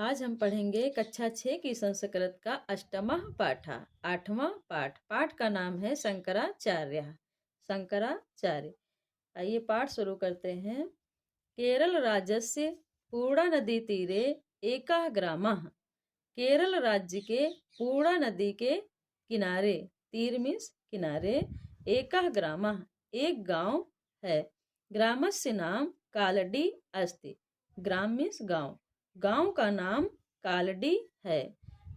आज हम पढ़ेंगे कक्षा 6 की संस्कृत का अष्टमः पाठ, 8वां पाठ। पाठ का नाम है शंकराचार्य। शंकराचार्य। आइए पाठ शुरू करते हैं। केरल राज्यस्य पूर्णा नदी तीरे एकः ग्रामः। केरल राज्य के पूर्णा नदी के किनारे, तीर मीन्स किनारे, एकः ग्रामः एक गांव है। ग्रामस्य नाम कालडी अस्ति। ग्राम मीन्स गांव, गांव का नाम कालडी है।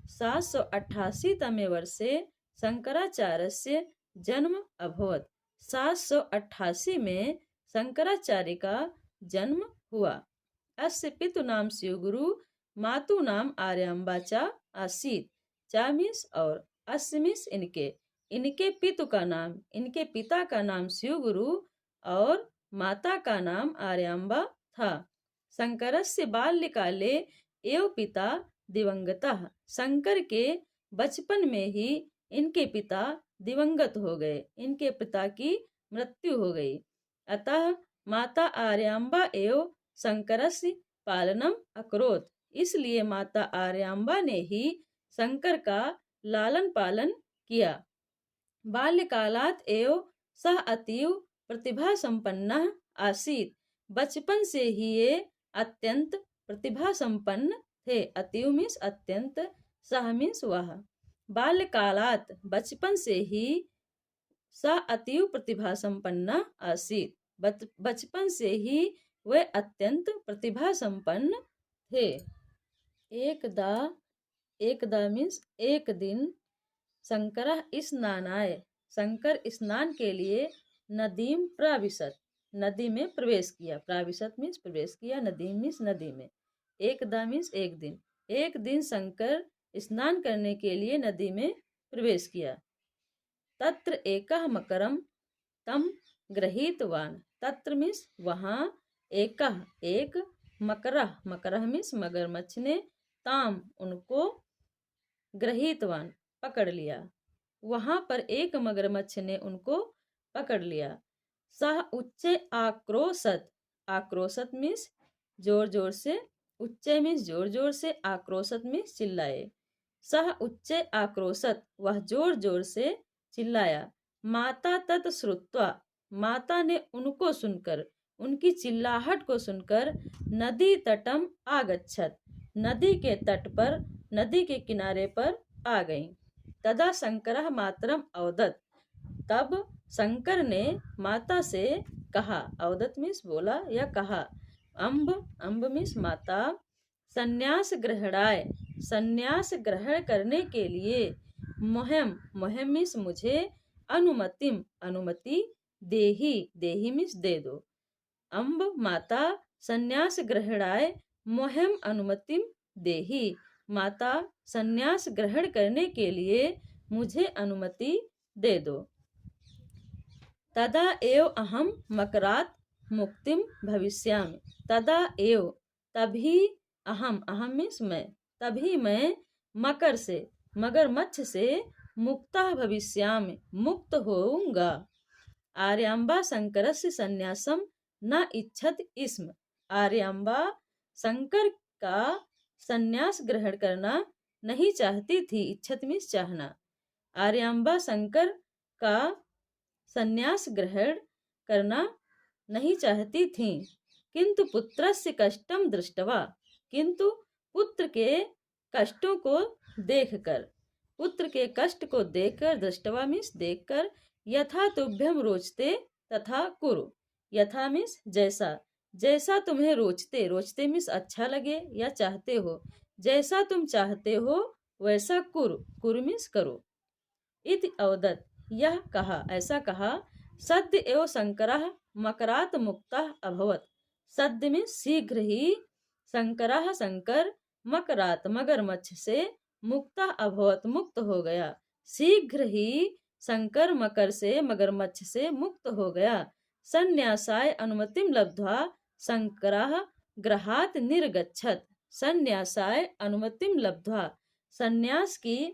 788 तमे वर्षे शंकराचार्यस्य जन्म अभवत्। 788 में शंकराचार्य का जन्म हुआ। अस्य पितु नाम शिवगुरु, मातु नाम आर्यांबा चा आसीत। चा मीन्स और, अस्य मीन्स इनके, इनके पितु का नाम, इनके पिता का नाम शिवगुरु और माता का नाम आर्यांबा था। शंकरस्य बाल्यकाले एव पिता दिवंगतः। शंकर के बचपन में ही इनके पिता दिवंगत हो गए, इनके पिता की मृत्यु हो गई। अतः माता आर्यांबा एव शंकरस्य पालनम अकरोत्। इसलिए माता आर्यांबा ने ही शंकर का लालन पालन किया। बाल्यकालात् एव सः अतीव प्रतिभा संपन्नः आसीत्। बचपन से ही ये अत्यंत प्रतिभा संपन्न थे। अतीव मीन्स अत्यंत, सह मीन्स वह। बाल्यकालात् बचपन से ही, सः अतीव प्रतिभा संपन्न आसीत् बचपन से ही वे अत्यंत प्रतिभा संपन्न थे। एकदा मीन्स एक दिन, शंकरः स्नानाय, शंकर स्नान के लिए नदीम प्राविशत, नदी में प्रवेश किया। प्राविशत मीन्स प्रवेश किया, नदीम मीन्स नदी में। एकदा मीन्स एक दिन, एक दिन शंकर स्नान करने के लिए नदी में प्रवेश किया। तत्र एकः मकरम तम गृहीतवान। तत्र मीन्स वहाँ, एकः एक, मकरः, मकरः मीन्स मगरमच्छ ने, ताम उनको, गृहीतवान पकड़ लिया। वहां पर एक मगरमच्छ ने उनको पकड़ लिया। सह उच्चे आक्रोशत, आक्रोशत मीन्स जोर जोर से, उच्चे मीन्स जोर जोर से, आक्रोशत मीन्स चिल्लाए। सह उच्चे आक्रोशत वह जोर जोर से चिल्लाया। माता तत् श्रुत्वा, माता ने उनको सुनकर, उनकी चिल्लाहट को सुनकर, नदी तटम आगच्छत, नदी के तट पर, नदी के किनारे पर आ गई। तदा शंकरः मातरम अवदत्, तब शंकर ने माता से कहा। अवदत् मीन्स बोला या कहा। अम्ब, अम्ब मीन्स माता। संन्यास ग्रहणाय, संन्यास ग्रहण करने के लिए, मोहम, मोहम मीन्स मुझे, अनुमतिम, अनुमति, देही, देही मीन्स दे दो। अम्ब माता, संन्यास ग्रहणाय मोहम अनुमतिम देही, माता संन्यास ग्रहण करने के लिए मुझे अनुमति दे दो। तदा एव अहम मकरात् मुक्तिम भविष्यामि। तदा एव, तभी, अहम, अहम मीन्स मैं, तभी मैं, मकर से, मगरमच्छ से, मुक्ता भविष्यामि, मुक्त होऊंगा। आर्यांबा शंकरस्य संन्यासम न इच्छत स्म। आर्यांबा शंकर का संन्यास ग्रहण करना नहीं चाहती थी। इच्छत मीन्स चाहना। आर्यांबा शंकर का संन्यास ग्रहण करना नहीं चाहती थी। किंतु पुत्रस्य कष्टम दृष्टवा, किंतु पुत्र के कष्टों को देखकर, पुत्र के कष्ट को देखकर, दृष्टवा मीन्स देखकर, यथा तुभ्यम रोचते तथा कुरु। यथा मीन्स जैसा, जैसा तुम्हें रोचते, रोचते मीन्स अच्छा लगे या चाहते हो, जैसा तुम चाहते हो वैसा कुरु, कुरु मीन्स करो। इति अवदत्, यह कहा, ऐसा कहा। सद्य एव शंकरः मकरात् मुक्तः अभवत्। सद्य में शीघ्र ही, शंकरः शंकर, मकरात् मगरमच्छ से, मुक्तः अभवत् मुक्त हो गया। शीघ्र ही शंकर मकर से, मगरमच्छ से मुक्त हो गया। संन्यासाय अनुमतिम लब्ध्वा शंकरः गृहात् निर्गच्छत्। संन्यासाय अनुमतिम लब्ध्वा, संन्यास की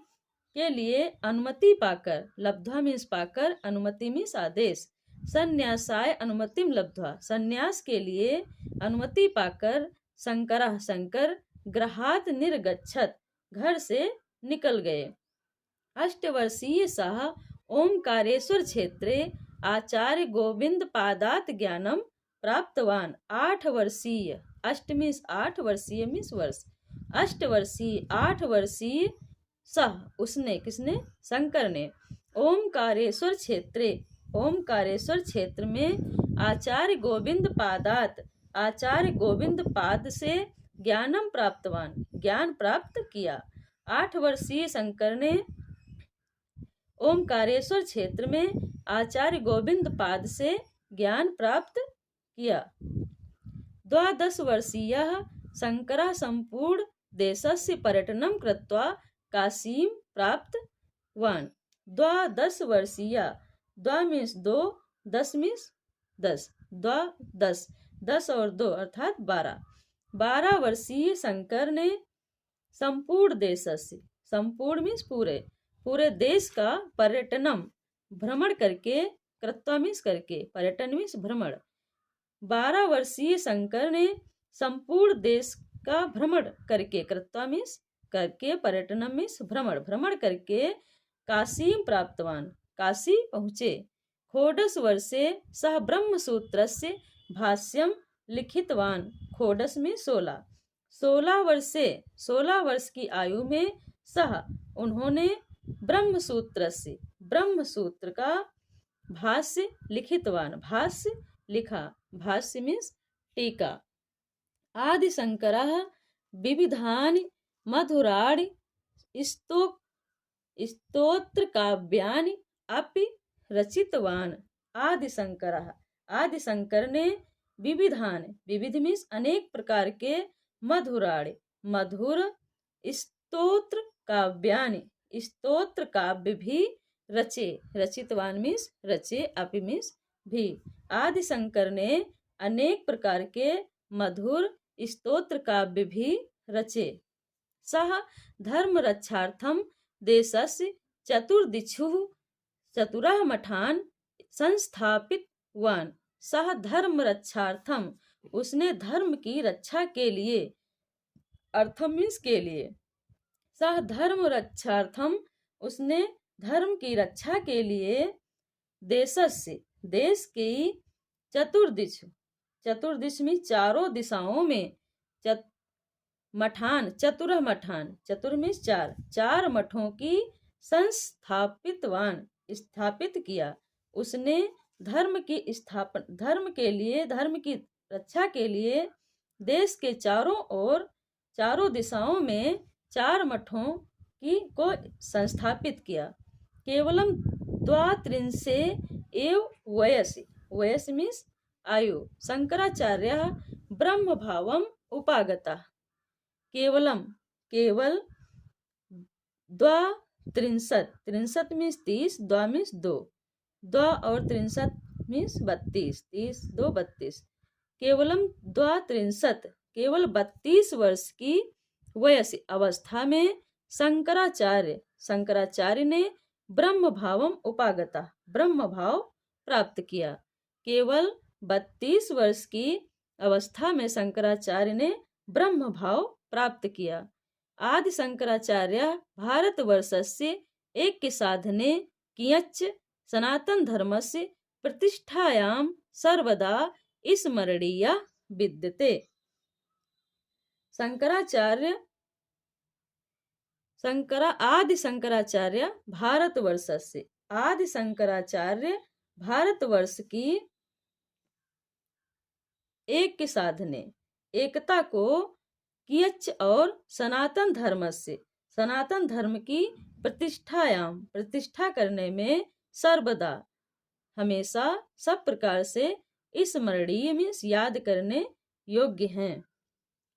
के लिए अनुमति पाकर, लब्ध्वा मीन्स पाकर, अनुमति मीन्स आदेश। संन्यासाय अनुमतिम लब्ध्वा, संन्यास के लिए अनुमति पाकर, शंकरः शंकर, गृहात् निर्गच्छत्, घर से निकल गए। अष्टवर्षीय सः ओंकारेश्वर क्षेत्रे आचार्य गोविंद पादात ज्ञानम प्राप्तवान। 8 वर्षीय, अष्ट मीन्स 8 वर्षीय मीन्स वर्ष, अष्टवर्षीय 8 वर्षीय सह उसने, किसने, शंकर ने, ओंकारेश्वर क्षेत्रे, ओंकारेश्वर क्षेत्र में आचार्य गोविंद पादात, आचार्य गोविंद पाद से ज्ञानम प्राप्तवान, ज्ञान प्राप्त किया। 8 वर्षीय शंकर ने ओंकारेश्वर क्षेत्र में आचार्य गोविंद पाद से ज्ञान प्राप्त किया। 12 वर्षीयः शंकरः संपूर्ण देशस्य पर्यटनं कृत्वा काशीं प्राप्तवान्। 12 वर्षीय, 2 मीन्स 2, 10 मीन्स 10, 10, 10 और 2 अर्थात 12। 12 वर्षीय शंकर ने संपूर्ण देशस्य, संपूर्ण मीन्स पूरे, पूरे देश का पर्यटनम भ्रमण करके, कृत्वा मीन्स करके, पर्यटन मीन्स भ्रमण। 12 वर्षीय शंकर ने संपूर्ण देश का भ्रमण करके, कृत्वा मीन्स करके, पर्यटनम मीन्स भ्रमण, भ्रमण करके काशी प्राप्तवान, काशी पहुँचे। 16 वर्षे सह ब्रह्मसूत्रस्य भाष्यम लिखितवान। खोडस में 16, 16 वर्षे, 16 वर्ष की आयु में सह उन्होंने ब्रह्मसूत्र से, ब्रह्मसूत्र का भाष्य लिखितवान, भाष्य लिखा, भाष्य मीन्स टीका। आदि शंकरः विविधानि मधुराणि स्तोत्र काव्यानि अपि रचितवान। आदि शंकरः, आदि शंकर ने विविधान, विविध मीन्स अनेक प्रकार के, मधुराणि मधुर, स्तोत्र काव्यानि स्तोत्र काव्य भी रचे, रचितवान मीन्स रचे, अपि मीन्स भी। आदि शंकर ने अनेक प्रकार के मधुर स्तोत्र काव्य भी रचे। सह धर्म रक्षार्थम देशस्य चतुर्दिक्षु चतुरः मठान संस्थापितवान। सह धर्म रक्षार्थम, उसने धर्म की रक्षा के लिए, अर्थम मीन्स के लिए, सह धर्म रक्षार्थम, उसने धर्म की रक्षा के लिए, देशस्य, देश की, चतुर्दिश, चतुर्दिश में चारों दिशाओं में, मठान, चतुरः मठान, चतुर में 4, 4 मठों की संस्थापितवान, स्थापित किया। उसने धर्म की स्थापना, धर्म के लिए, धर्म की रक्षा के लिए देश के चारों ओर, चारों दिशाओं में 4 मठों की को संस्थापित किया। केवलम 32 एव वयसि, वयस मीन्स आयु, शंकराचार्य ब्रह्म भावम उपागता। केवलम, केवल, 32, 33 मीन्स 30, 2 मीन्स 2, 2 और 63 मीन्स 32, 30, 2, 32। केवलम 32, केवल 32 वर्ष की वयस, अवस्था में शंकराचार्य, शंकराचार्य ने ब्रह्म भावम उपागता, ब्रह्म भाव प्राप्त किया। केवल 32 वर्ष की अवस्था में शंकराचार्य ने ब्रह्म भाव प्राप्त किया। आदि शंकराचार्य भारतवर्षस्य ऐक्य साधने कियच्च सनातन धर्मस्य प्रतिष्ठायां सर्वदा स्मरणीया विद्यते। शंकराचार्य, आदि शंकराचार्य भारतवर्षस्य, आदि शंकराचार्य भारतवर्ष की ऐक्य साधने, एकता को, कियच्च और सनातन धर्म से, सनातन धर्म की प्रतिष्ठायाम, प्रतिष्ठा करने में, सर्वदा हमेशा, सब प्रकार से, स्मरणीय मीन्स याद करने योग्य हैं।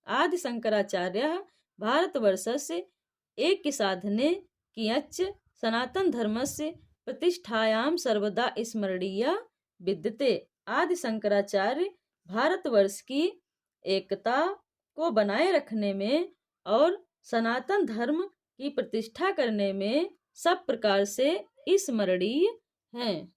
आदि शंकराचार्य भारतवर्ष से ऐक्य साधने कियच्च सनातन धर्म से प्रतिष्ठायाम सर्वदा स्मरणीय विद्यते। आदि शंकराचार्य भारतवर्ष की एकता को बनाए रखने में और सनातन धर्म की प्रतिष्ठा करने में सब प्रकार से स्मरणीय हैं।